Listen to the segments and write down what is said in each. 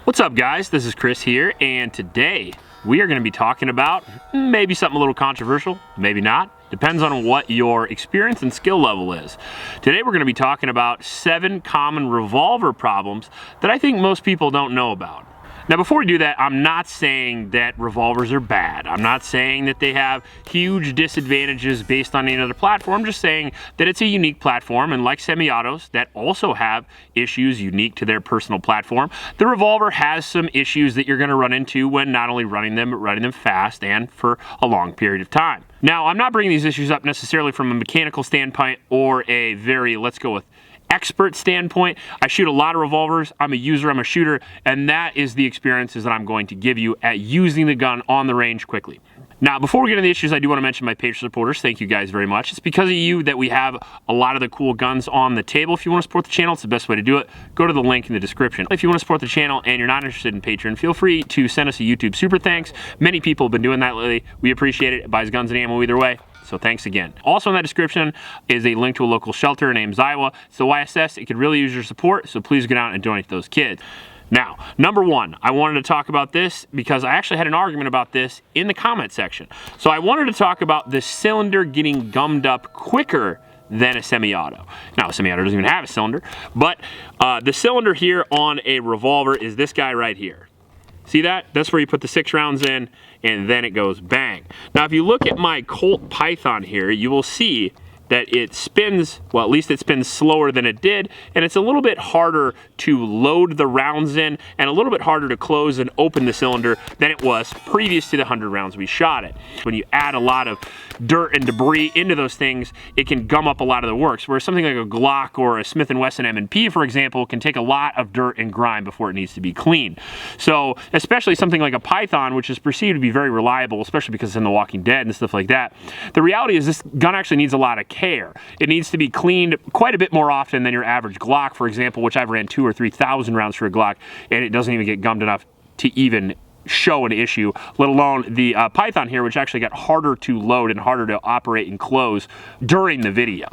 What's up, guys? This is Chris here, and today we are going to be talking about maybe something a little controversial, maybe not. Depends on what your experience and skill level is. Today we're going to be talking about 7 common revolver problems that I think most people don't know about. Now, before we do that, I'm not saying that revolvers are bad. I'm not saying that they have huge disadvantages based on any other platform. I'm just saying that it's a unique platform, and like semi-autos that also have issues unique to their personal platform, the revolver has some issues that you're going to run into when not only running them, but running them fast and for a long period of time. Now, I'm not bringing these issues up necessarily from a mechanical standpoint or a very, let's go with, expert standpoint. I shoot a lot of revolvers. I'm a user, I'm a shooter, and that is the experiences that I'm going to give you at using the gun on the range quickly. Now, before we get into the issues, I do want to mention my Patreon supporters. Thank you guys very much. It's because of you that we have a lot of the cool guns on the table. If you want to support the channel, it's the best way to do it. Go to the link in the description. If you want to support the channel and you're not interested in Patreon, feel free to send us a YouTube super thanks. Many people have been doing that lately. We appreciate it. It buys guns and ammo either way. So thanks again. Also in that description is a link to a local shelter named Iowa. So YSS, it could really use your support, so please get out and donate to those kids. Now, number one, I wanted to talk about this because I actually had an argument about this in the comment section. So I wanted to talk about the cylinder getting gummed up quicker than a semi-auto. Now, a semi-auto doesn't even have a cylinder, but the cylinder here on a revolver is this guy right here. See that? That's where you put the 6 rounds in, and then it goes bang. Now, if you look at my Colt Python here, you will see that it spins, well, at least it spins slower than it did, and it's a little bit harder to load the rounds in and a little bit harder to close and open the cylinder than it was previous to the 100 rounds we shot it. When you add a lot of dirt and debris into those things, it can gum up a lot of the works, whereas something like a Glock or a Smith & Wesson M&P, for example, can take a lot of dirt and grime before it needs to be cleaned. So, especially something like a Python, which is perceived to be very reliable, especially because it's in The Walking Dead and stuff like that, the reality is this gun actually needs a lot of care. It needs to be cleaned quite a bit more often than your average Glock, for example, which I've ran 2,000 or 3,000 rounds for a Glock, and it doesn't even get gummed enough to even show an issue, let alone the Python here, which actually got harder to load and harder to operate and close during the video.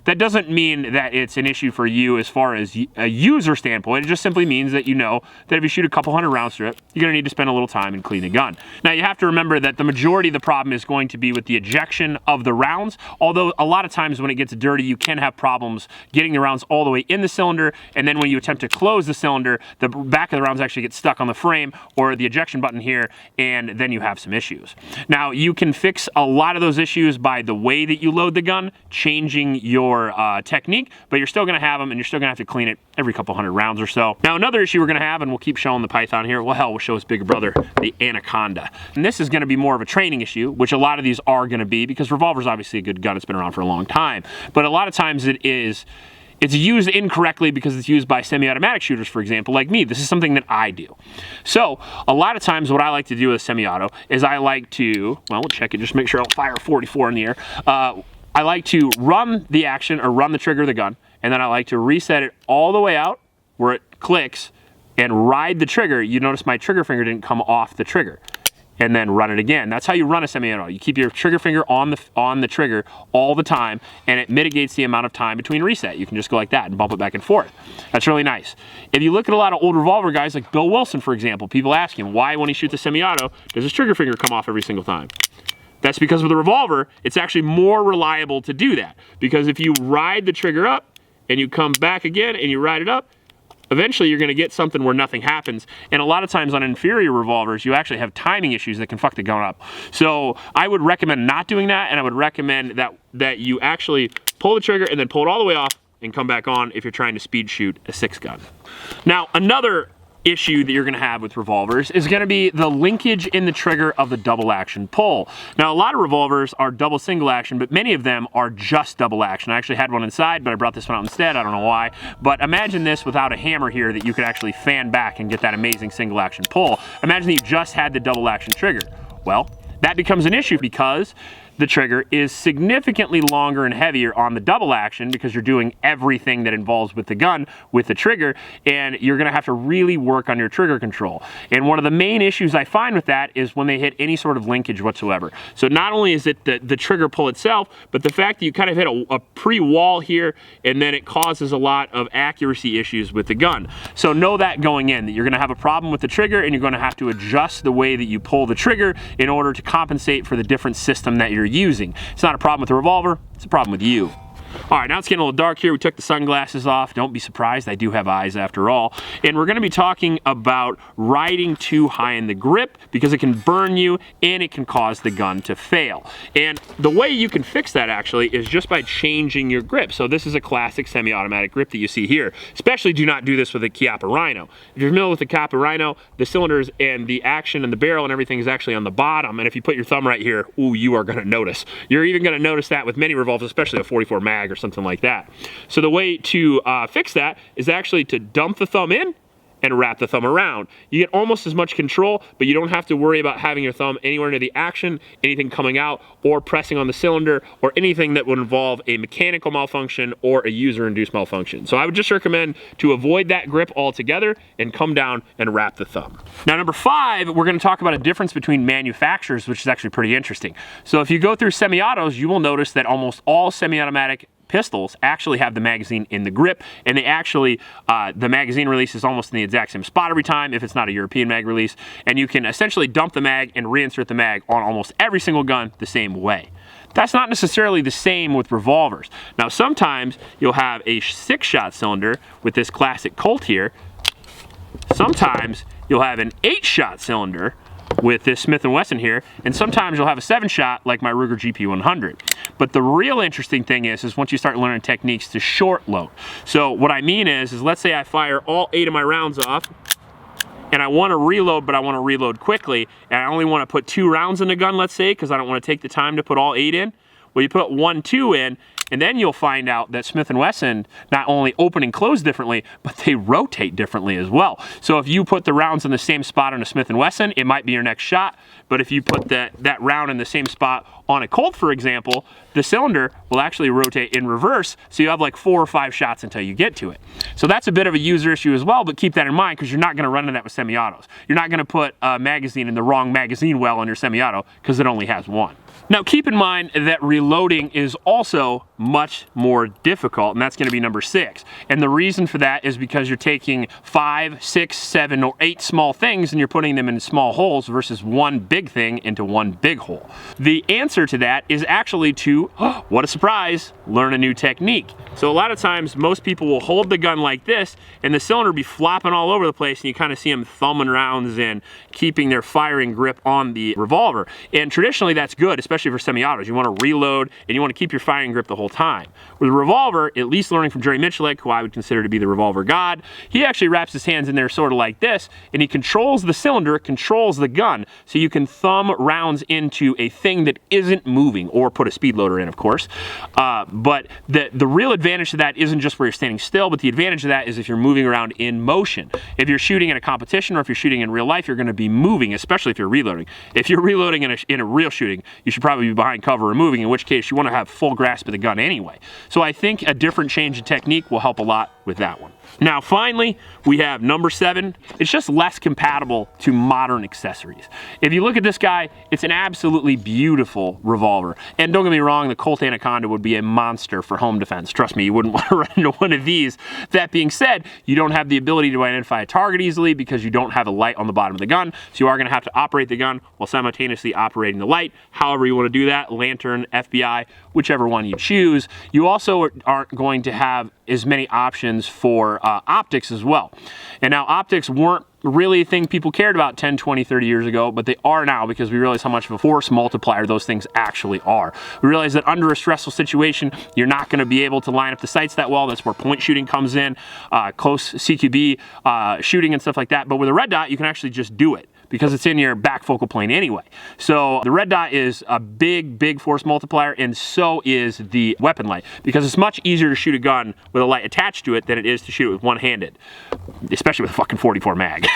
That doesn't mean that it's an issue for you as far as a user standpoint. It just simply means that you know that if you shoot a couple hundred rounds through it, you're going to need to spend a little time and clean the gun. Now, you have to remember that the majority of the problem is going to be with the ejection of the rounds, although a lot of times when it gets dirty, you can have problems getting the rounds all the way in the cylinder, and then when you attempt to close the cylinder, the back of the rounds actually get stuck on the frame or the ejection button here, and then you have some issues. Now, you can fix a lot of those issues by the way that you load the gun, changing your technique, but you're still going to have them, and you're still going to have to clean it every couple hundred rounds or so. Now, another issue we're going to have, and we'll keep showing the Python here, well, hell, we'll show its bigger brother, the Anaconda. And this is going to be more of a training issue, which a lot of these are going to be, because revolver's obviously a good gun. It's been around for a long time. But a lot of times it's used incorrectly because it's used by semi-automatic shooters, for example, like me. This is something that I do. So, a lot of times what I like to do with a semi-auto is I like to, well, we'll check it, just make sure I'll fire 44 in the air. I like to run the action or run the trigger of the gun, and then I like to reset it all the way out where it clicks and ride the trigger. You notice my trigger finger didn't come off the trigger. And then run it again. That's how you run a semi-auto. You keep your trigger finger on the trigger all the time, and it mitigates the amount of time between reset. You can just go like that and bump it back and forth. That's really nice. If you look at a lot of old revolver guys like Bill Wilson, for example, people ask him why when he shoots a semi-auto does his trigger finger come off every single time? That's because with the revolver, it's actually more reliable to do that. Because if you ride the trigger up and you come back again and you ride it up, eventually you're going to get something where nothing happens. And a lot of times on inferior revolvers, you actually have timing issues that can fuck the gun up. So I would recommend not doing that, and I would recommend that you actually pull the trigger and then pull it all the way off and come back on if you're trying to speed shoot a 6 gun. Now, another issue that you're going to have with revolvers is going to be the linkage in the trigger of the double action pull. Now, a lot of revolvers are double single action, but many of them are just double action. I actually had one inside, but I brought this one out instead. I don't know why. But imagine this without a hammer here that you could actually fan back and get that amazing single action pull. Imagine that you just had the double action trigger. Well, that becomes an issue because the trigger is significantly longer and heavier on the double action because you're doing everything that involves with the gun with the trigger, and you're going to have to really work on your trigger control. And one of the main issues I find with that is when they hit any sort of linkage whatsoever. So not only is it the trigger pull itself, but the fact that you kind of hit a pre-wall here, and then it causes a lot of accuracy issues with the gun. So know that going in, that you're going to have a problem with the trigger, and you're going to have to adjust the way that you pull the trigger in order to compensate for the different system that you're using. It's not a problem with the revolver, it's a problem with you. All right, now it's getting a little dark here. We took the sunglasses off. Don't be surprised, I do have eyes after all. And we're gonna be talking about riding too high in the grip because it can burn you and it can cause the gun to fail. And the way you can fix that actually is just by changing your grip. So this is a classic semi-automatic grip that you see here. Especially do not do this with a Chiappa Rhino. If you're familiar with the Chiappa Rhino, the cylinders and the action and the barrel and everything is actually on the bottom. And if you put your thumb right here, ooh, you are gonna notice. You're even gonna notice that with many revolvers, especially a 44 mag or something like that. So the way to fix that is actually to dump the thumb in and wrap the thumb around. You get almost as much control, but you don't have to worry about having your thumb anywhere near the action, anything coming out, or pressing on the cylinder, or anything that would involve a mechanical malfunction or a user-induced malfunction. So I would just recommend to avoid that grip altogether and come down and wrap the thumb. Now, number 5, we're gonna talk about a difference between manufacturers, which is actually pretty interesting. So if you go through semi-autos, you will notice that almost all semi-automatic pistols actually have the magazine in the grip, and they actually, the magazine release is almost in the exact same spot every time if it's not a European mag release, and you can essentially dump the mag and reinsert the mag on almost every single gun the same way. That's not necessarily the same with revolvers. Now sometimes you'll have a 6-shot cylinder with this classic Colt here. Sometimes you'll have an 8-shot cylinder with this Smith & Wesson here, and sometimes you'll have a 7-shot like my Ruger GP100. But the real interesting thing is once you start learning techniques to short load. So what I mean is let's say I fire all 8 of my rounds off, and I want to reload, but I want to reload quickly, and I only want to put 2 rounds in the gun, let's say, because I don't want to take the time to put all 8 in. Well, you put 1, 2 in, and then you'll find out that Smith & Wesson not only open and close differently, but they rotate differently as well. So if you put the rounds in the same spot on a Smith & Wesson, it might be your next shot, but if you put that round in the same spot on a Colt, for example, the cylinder will actually rotate in reverse, so you have like 4 or 5 shots until you get to it. So that's a bit of a user issue as well, but keep that in mind because you're not gonna run into that with semi-autos. You're not gonna put a magazine in the wrong magazine well on your semi-auto because it only has 1. Now keep in mind that reloading is also much more difficult, and that's going to be number 6. And the reason for that is because you're taking 5, 6, 7, or 8 small things and you're putting them in small holes versus 1 big thing into 1 big hole. The answer to that is actually to, oh, what a surprise, learn a new technique. So a lot of times most people will hold the gun like this and the cylinder will be flopping all over the place, and you kind of see them thumbing rounds and keeping their firing grip on the revolver. And traditionally that's good, especially for semi-autos. You want to reload and you want to keep your firing grip the whole time. With a revolver, at least learning from Jerry Michalik, who I would consider to be the revolver god, he actually wraps his hands in there sort of like this, and he controls the cylinder, controls the gun, so you can thumb rounds into a thing that isn't moving, or put a speed loader in, of course. But the real advantage to that isn't just where you're standing still, but the advantage of that is if you're moving around in motion. If you're shooting in a competition or if you're shooting in real life, you're going to be moving, especially if you're reloading. If you're reloading in a real shooting, you should probably be behind cover or moving, in which case you want to have full grasp of the gun anyway. So I think a different change in technique will help a lot with that one. Now finally, we have number 7. It's just less compatible to modern accessories. If you look at this guy, it's an absolutely beautiful revolver. And don't get me wrong, the Colt Anaconda would be a monster for home defense. Trust me, you wouldn't want to run into one of these. That being said, you don't have the ability to identify a target easily because you don't have a light on the bottom of the gun. So you are going to have to operate the gun while simultaneously operating the light. However you want to do that, lantern, FBI, whichever one you choose. You also aren't going to have as many options for optics as well. And now optics weren't really a thing people cared about 10, 20, 30 years ago, but they are now because we realize how much of a force multiplier those things actually are. We realize that under a stressful situation, you're not going to be able to line up the sights that well. That's where point shooting comes in, close CQB shooting and stuff like that. But with a red dot, you can actually just do it, because it's in your back focal plane anyway. So the red dot is a big force multiplier, and so is the weapon light, because it's much easier to shoot a gun with a light attached to it than it is to shoot it with one-handed, especially with a fucking 44 mag.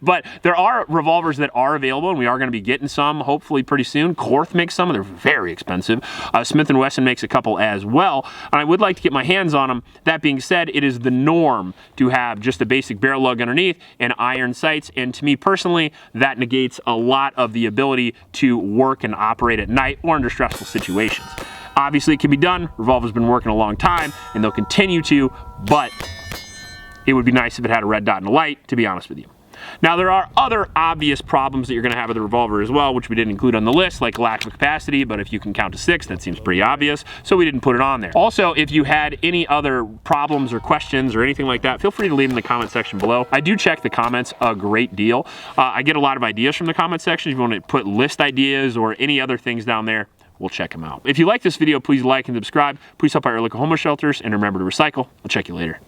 But there are revolvers that are available, and we are going to be getting some hopefully pretty soon. Korth makes some, and they're very expensive. Smith & Wesson makes a couple as well, and I would like to get my hands on them. That being said, it is the norm to have just a basic barrel lug underneath and iron sights, and to me personally, that negates a lot of the ability to work and operate at night or under stressful situations. Obviously, it can be done. Revolver's been working a long time, and they'll continue to, but it would be nice if it had a red dot and a light, to be honest with you. Now, there are other obvious problems that you're going to have with the revolver as well, which we didn't include on the list, like lack of capacity, but if you can count to 6, that seems pretty obvious, so we didn't put it on there. Also, if you had any other problems or questions or anything like that, feel free to leave them in the comment section below. I do check the comments a great deal. I get a lot of ideas from the comment section. If you want to put list ideas or any other things down there, we'll check them out. If you like this video, please like and subscribe. Please help out your local homeless shelters, and remember to recycle. I'll check you later.